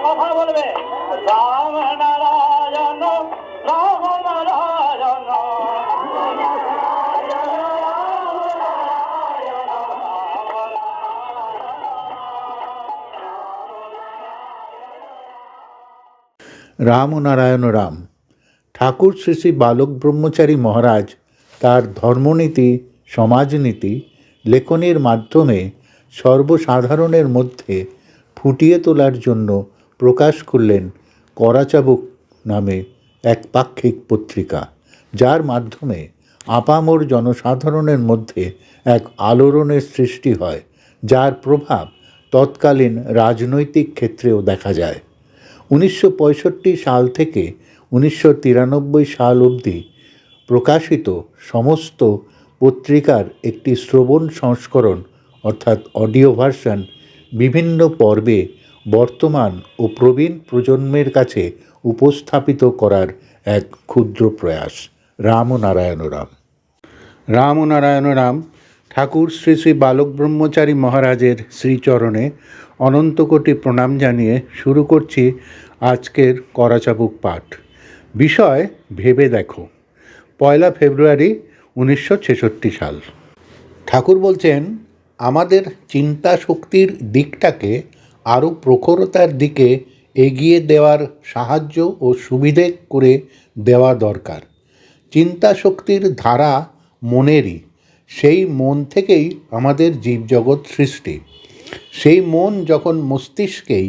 কথা বলবে রাম নারায়ণ রাম নারায়ণ। রাম ও নারায়ণ রাম। ঠাকুর শ্রী শ্রী বালক ব্রহ্মচারী মহারাজ তার ধর্মনীতি, সমাজনীতি লেখনীর মাধ্যমে সর্বসাধারণের মধ্যে ফুটিয়ে তোলার জন্য প্রকাশ করলেন করাচাবুক নামে এক পাক্ষিক পত্রিকা, যার মাধ্যমে আপামর জনসাধারণের মধ্যে এক আলোড়নের সৃষ্টি হয়, যার প্রভাব তৎকালীন রাজনৈতিক ক্ষেত্রেও দেখা যায়। 1965 সাল থেকে 1993 সাল অবধি প্রকাশিত সমস্ত পত্রিকার একটি শ্রবণ সংস্করণ অর্থাৎ অডিও ভার্সন বিভিন্ন পর্বে বর্তমান ও প্রবীণ প্রজন্মের কাছে উপস্থাপিত করার এক ক্ষুদ্র প্রয়াস। রাম ও নারায়ণ রাম। রাম ও নারায়ণ রাম ঠাকুর শ্রী শ্রী বালক ব্রহ্মচারী মহারাজের শ্রীচরণে অনন্তকোটি প্রণাম জানিয়ে শুরু করছি আজকের করাচাবুক পাঠ। বিষয় ভেবে দেখো। 1 ফেব্রুয়ারি 1966 সাল। ঠাকুর বলছেন, আমাদের চিন্তা শক্তির দিকটাকে আরও প্রখরতার দিকে এগিয়ে দেওয়ার সাহায্য ও সুবিধে করে দেওয়া দরকার। চিন্তা শক্তির ধারা মনেরই, সেই মন থেকেই আমাদের জীবজগৎ সৃষ্টি। সেই মন যখন মস্তিষ্কেই,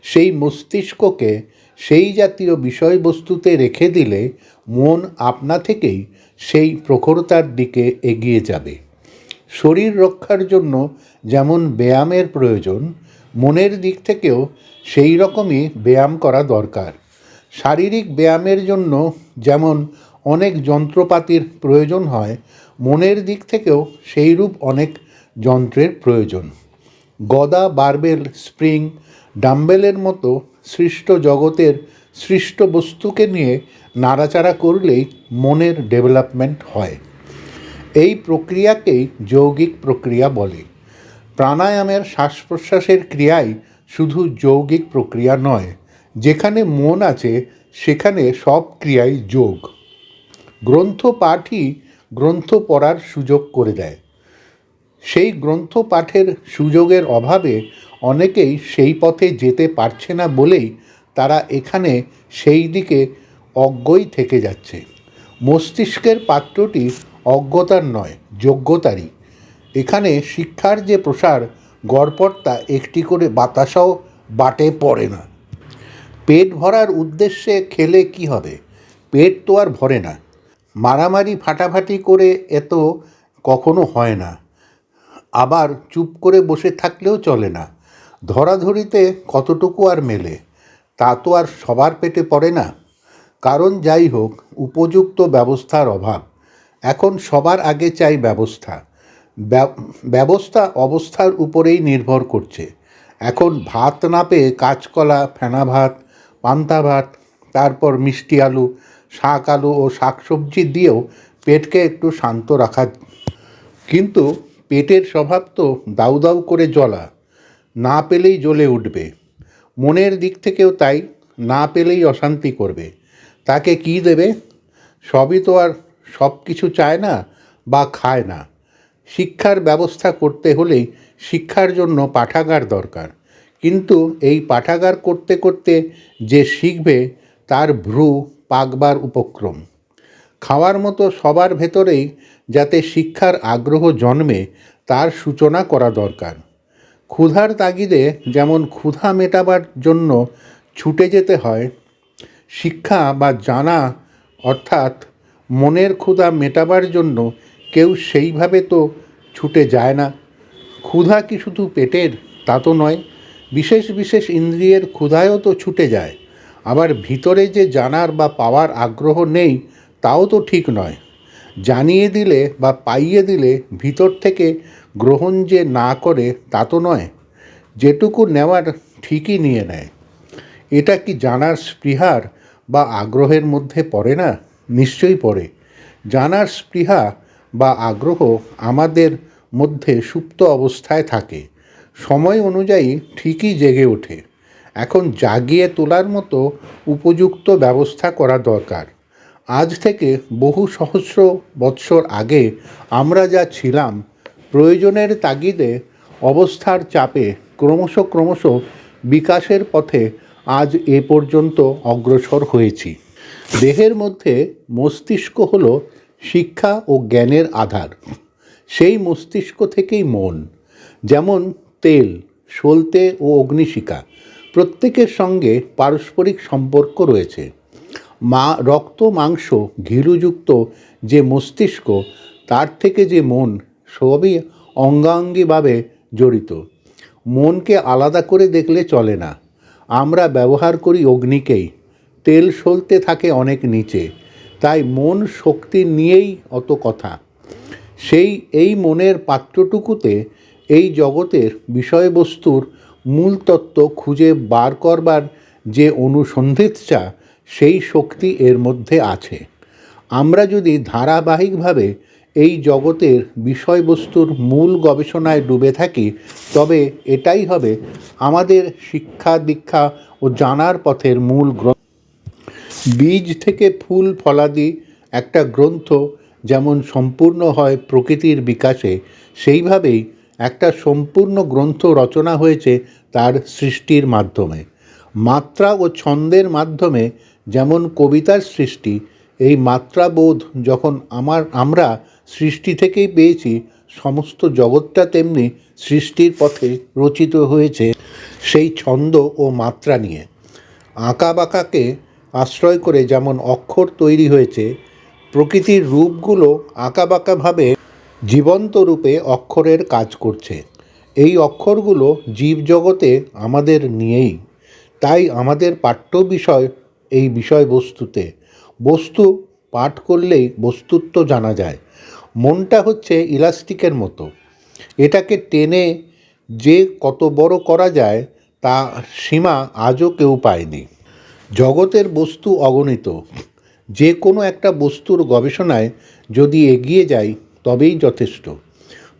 সেই মস্তিষ্ককে সেই জাতীয় বিষয়বস্তুতে রেখে দিলে মন আপনা থেকেই সেই প্রখরতার দিকে এগিয়ে যাবে। শরীর রক্ষার জন্য যেমন ব্যায়ামের প্রয়োজন, মনের দিক থেকেও সেই রকমই ব্যায়াম করা দরকার। শারীরিক ব্যায়ামের জন্য যেমন অনেক যন্ত্রপাতির প্রয়োজন হয়, মনের দিক থেকেও সেইরূপ অনেক যন্ত্রের প্রয়োজন। গদা, বারবেল, স্প্রিং, ডাম্বেলের মতো সৃষ্ট জগতের সৃষ্ট বস্তুকে নিয়ে নাড়াচাড়া করলেই মনের ডেভেলপমেন্ট হয়। এই প্রক্রিয়াকেই যৌগিক প্রক্রিয়া বলে। প্রাণায়ামের শ্বাস প্রশ্বাসের ক্রিয়াই শুধু যৌগিক প্রক্রিয়া নয়, যেখানে মন আছে সেখানে সব ক্রিয়াই যোগ। গ্রন্থ পাঠই গ্রন্থ পড়ার সুযোগ করে দেয়। সেই গ্রন্থ পাঠের সুযোগের অভাবে অনেকেই সেই পথে যেতে পারছে না বলেই তারা এখানে সেই দিকে অজ্ঞই থেকে যাচ্ছে। মস্তিষ্কের পাত্রটি অজ্ঞতার নয়, যোগ্যতারই। এখানে শিক্ষার যে প্রসার, গড়পড়তা একটি করে বাতাসাও বাটে পড়ে না। পেট ভরার উদ্দেশ্যে খেলে কি হবে? পেট তো আর ভরে না। মারামারি ফাটাফাটি করে এত কখনো হয় না। আবার চুপ করে বসে থাকলেও চলে না। ধরাধরিতে কতটুকু আর মেলে? তা তো আর সবার পেটে পড়ে না। কারণ যাই হোক, উপযুক্ত ব্যবস্থার অভাব। এখন সবার আগে চাই ব্যবস্থা। ব্যবস্থা অবস্থার উপরেই নির্ভর করছে। এখন ভাত না পেয়ে কাঁচকলা, ফেনা ভাত, পান্তা ভাত, তারপর মিষ্টি আলু, শাক আলু ও শাকসবজি দিয়েও পেটকে একটু শান্ত রাখা। কিন্তু পেটের স্বভাব তো দাউ দাউ করে জ্বলা, না পেলেই জ্বলে উঠবে। মনের দিক থেকেও তাই, না পেলেই অশান্তি করবে। তাকে কি দেবে? সবই তো আর সব কিছু চায় না বা খায় না। শিক্ষার ব্যবস্থা করতে হলেই শিক্ষার জন্য পাঠাগার দরকার। কিন্তু এই পাঠাগার করতে করতে যে শিখবে তার ভ্রু পাকবার উপক্রম। খাওয়ার মতো সবার ভেতরেই যাতে শিক্ষার আগ্রহ জন্মে তার সূচনা করা দরকার। ক্ষুধার তাগিদে যেমন ক্ষুধা মেটাবার জন্য ছুটে যেতে হয়, শিক্ষা বা জানা অর্থাৎ মনের ক্ষুধা মেটাবার জন্য কেউ সেইভাবে তো ছুটে যায় না। ক্ষুধা কি শুধু পেটের? তা তো নয়। বিশেষ বিশেষ ইন্দ্রিয়ের ক্ষুধায়ও তো ছুটে যায়। আবার ভিতরে যে জানার বা পাওয়ার আগ্রহ নেই, তাও তো ঠিক নয়। জানিয়ে দিলে বা পাইয়ে দিলে ভিতর থেকে গ্রহণ যে না করে, তা তো নয়। যেটুকু নেওয়ার ঠিকই নিয়ে নেয়। এটা কি জানার স্পৃহার বা আগ্রহের মধ্যে পড়ে না? নিশ্চয়ই পড়ে। জানার স্পৃহা বা আগ্রহ আমাদের মধ্যে সুপ্ত অবস্থায় থাকে, সময় অনুযায়ী ঠিকই জেগে ওঠে। এখন জাগিয়ে তোলার মতো উপযুক্ত ব্যবস্থা করা দরকার। আজ থেকে বহু সহস্র বৎসর আগে আমরা যা ছিলাম, প্রয়োজনের তাগিদে অবস্থার চাপে ক্রমশ বিকাশের পথে আজ এ পর্যন্ত অগ্রসর হয়েছি। দেহের মধ্যে মস্তিষ্ক হল শিক্ষা ও জ্ঞানের আধার। সেই মস্তিষ্ক থেকেই মন। যেমন তেল, সলতে ও অগ্নিশিখা প্রত্যেকের সঙ্গে পারস্পরিক সম্পর্ক রয়েছে। রক্ত মাংস ঘিলুযুক্ত যে মস্তিষ্ক, তার থেকে যে মন, সবই অঙ্গাঙ্গিভাবে জড়িত। মনকে আলাদা করে দেখলে চলে না। আমরা ব্যবহার করি অগ্নিকেই, তেল সলতে থাকে অনেক নিচে, তাই মন শক্তি নিয়েই অত কথা। এই মনের পাত্রটুকুতে এই জগতের বিষয়বস্তুর মূল তত্ত্ব খুঁজে বার করবার যে অনুসন্ধিৎসা, সেই শক্তি এর মধ্যে আছে। আমরা যদি ধারাবাহিকভাবে এই জগতের বিষয়বস্তুর মূল গবেষণায় ডুবে থাকি, তবে এটাই হবে আমাদের শিক্ষা দীক্ষা ও জানার পথের মূল গ্রন্থ। বীজ থেকে ফুল ফলাদি একটা গ্রন্থ যেমন সম্পূর্ণ হয় প্রকৃতির বিকাশে, সেইভাবেই একটা সম্পূর্ণ গ্রন্থ রচনা হয়েছে তার সৃষ্টির মাধ্যমে। মাত্রা ও ছন্দের মাধ্যমে যেমন কবিতার সৃষ্টি, এই মাত্রাবোধ যখন আমরা সৃষ্টি থেকেই পেয়েছি, সমস্ত জগৎটা তেমনি সৃষ্টির পথে রচিত হয়েছে সেই ছন্দ ও মাত্রা নিয়ে। আঁকাবাঁকাকে আশ্রয় করে যেমন অক্ষর তৈরি হয়েছে, প্রকৃতির রূপগুলো আঁকাবাঁকাভাবে জীবন্ত রূপে অক্ষরের কাজ করছে। এই অক্ষরগুলো জীবজগতে আমাদের নিয়েই। তাই আমাদের পাঠ্য বিষয় এই বিষয়বস্তুতে। বস্তু পাঠ করলেই বস্তুত্ব জানা যায়। মনটা হচ্ছে ইলাস্টিকের মতো। এটাকে টেনে যে কত বড় করা যায়, তা সীমা আজও কেউ পায়নি। জগতের বস্তু অগণিত। যে কোনো একটা বস্তুর গবেষণায় যদি এগিয়ে যাই, তবেই যথেষ্ট।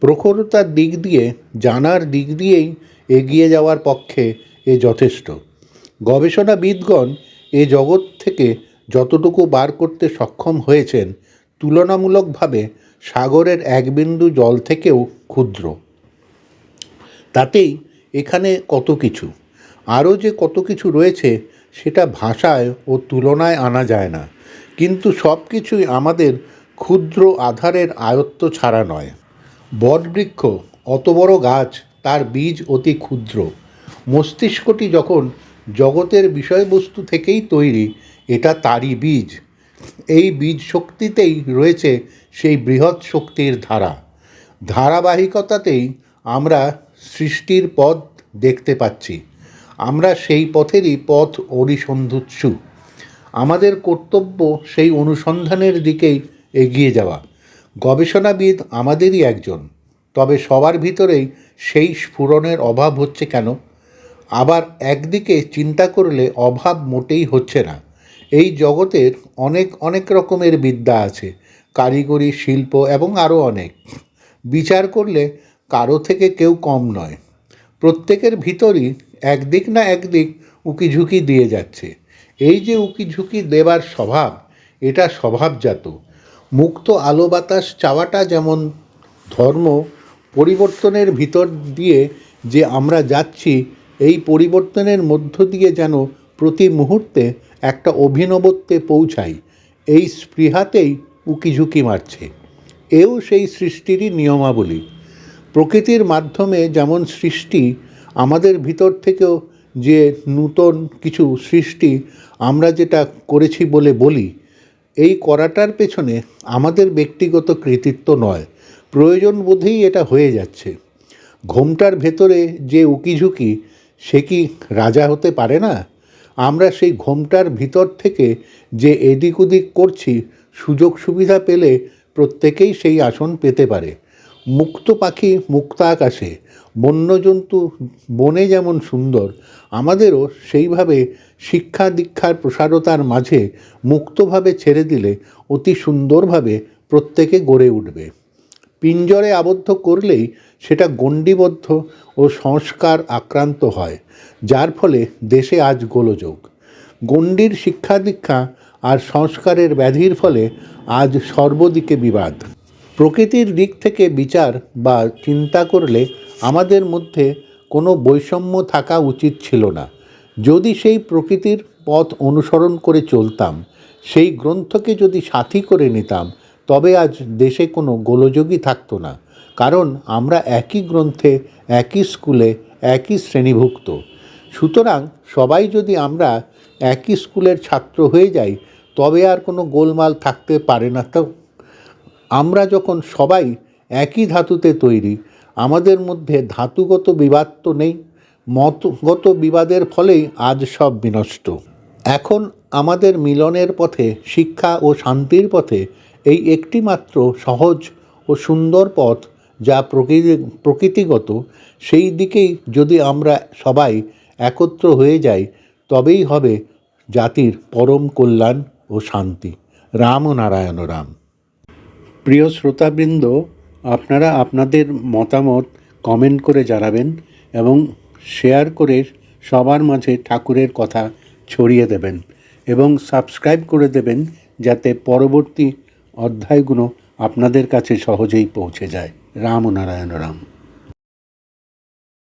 প্রখরতার দিক দিয়ে, জানার দিক দিয়েই এগিয়ে যাওয়ার পক্ষে এ যথেষ্ট। গবেষণাবিদগণ এ জগৎ থেকে যতটুকু বার করতে সক্ষম হয়েছেন, তুলনামূলকভাবে সাগরের এক বিন্দু জল থেকেও ক্ষুদ্র। তাতেই এখানে কত কিছু। আরও যে কত কিছু রয়েছে, সেটা ভাষায় ও তুলনায় আনা যায় না। কিন্তু সব কিছুই আমাদের ক্ষুদ্র আধারের আয়ত্ত ছাড়া নয়। বটবৃক্ষ অত বড় গাছ, তার বীজ অতি ক্ষুদ্র। মস্তিষ্কটি যখন জগতের বিষয়বস্তু থেকেই তৈরি, এটা তারই বীজ। এই বীজ শক্তিতেই রয়েছে সেই বৃহৎ শক্তির ধারা। ধারাবাহিকতাতেই আমরা সৃষ্টির পথ দেখতে পাচ্ছি। আমরা সেই পথেরই পথ অরিসন্ধুৎসু। আমাদের কর্তব্য সেই অনুসন্ধানের দিকেই এগিয়ে যাওয়া। গবেষণাবিদ আমাদেরই একজন, তবে সবার ভিতরেই সেই স্ফুরণের অভাব হচ্ছে কেন? আবার একদিকে চিন্তা করলে অভাব মোটেই হচ্ছে না। এই জগতের অনেক রকমের বিদ্যা আছে, কারিগরি, শিল্প এবং আরও অনেক। বিচার করলে কারো থেকে কেউ কম নয়। প্রত্যেকের ভিতরই একদিক না একদিক উকিঝুঁকি দিয়ে যাচ্ছে। এই যে উকিঝুঁকি দেবার স্বভাব, এটা স্বভাবজাত। মুক্ত আলো বাতাস চাওয়াটা যেমন ধর্ম, পরিবর্তনের ভিতর দিয়ে যে আমরা যাচ্ছি, এই পরিবর্তনের মধ্য দিয়ে যেন প্রতি মুহূর্তে একটা অভিনবত্বে পৌঁছাই, এই স্পৃহাতেই উকিঝুঁকি মারছে। এও সেই সৃষ্টিরই নিয়মাবলী। প্রকৃতির মাধ্যমে যেমন সৃষ্টি, আমাদের ভিতর থেকেও যে নূতন কিছু সৃষ্টি আমরা যেটা করেছি বলে বলি, এই করাটার পেছনে আমাদের ব্যক্তিগত কৃতিত্ব নয়, প্রয়োজন বোধেই এটা হয়ে যাচ্ছে। ঘোমটার ভেতরে যে উকিঝুঁকি, সে কি রাজা হতে পারে না? আমরা সেই ঘোমটার ভিতর থেকে যে এদিক ওদিক করছি, সুযোগ সুবিধা পেলে প্রত্যেকেই সেই আসন পেতে পারে। মুক্ত পাখি মুক্ত আকাশে, বন্যজন্তু বনে যেমন সুন্দর, আমাদেরও সেইভাবে শিক্ষা দীক্ষার প্রসারতার মাঝে মুক্তভাবে ছেড়ে দিলে অতি সুন্দরভাবে প্রত্যেকে গড়ে উঠবে। পিঞ্জরে আবদ্ধ করলেই সেটা গণ্ডিবদ্ধ ও সংস্কার আক্রান্ত হয়, যার ফলে দেশে আজ গোলযোগ। গণ্ডির শিক্ষা দীক্ষা আর সংস্কারের ব্যাধির ফলে আজ সর্বদিকে বিবাদ। প্রকৃতির দিক থেকে বিচার বা চিন্তা করলে আমাদের মধ্যে কোনো বৈষম্য থাকা উচিত ছিল না। যদি সেই প্রকৃতির পথ অনুসরণ করে চলতাম, সেই গ্রন্থকে যদি সাথী করে নিতাম, তবে আজ দেশে কোনো গোলযোগই থাকতো না। কারণ আমরা একই গ্রন্থে, একই স্কুলে, একই শ্রেণীভুক্ত। সুতরাং সবাই যদি আমরা একই স্কুলের ছাত্র হয়ে যাই, তবে আর কোনো গোলমাল থাকতে পারে না। তো আমরা যখন সবাই একই ধাতুতে তৈরি, আমাদের মধ্যে ধাতুগত বিবাদ তো নেই। মতগত বিবাদের ফলেই আজ সব বিনষ্ট। এখন আমাদের মিলনের পথে, শিক্ষা ও শান্তির পথে এই একটি মাত্র সহজ ও সুন্দর পথ, যা প্রকৃতিগত। সেই দিকেই যদি আমরা সবাই একত্র হয়ে যাই, তবেই হবে জাতির পরম কল্যাণ ও শান্তি। রাম ও নারায়ণ রাম। প্রিয় শ্রোতাবৃন্দ, আপনারা আপনাদের মতামত কমেন্ট করে জানাবেন এবং শেয়ার করে সবার মাঝে ঠাকুরের কথা ছড়িয়ে দেবেন এবং সাবস্ক্রাইব করে দেবেন, যাতে পরবর্তী অধ্যায়গুলো আপনাদের কাছে সহজেই পৌঁছে যায়। রাম ও নারায়ণ রাম।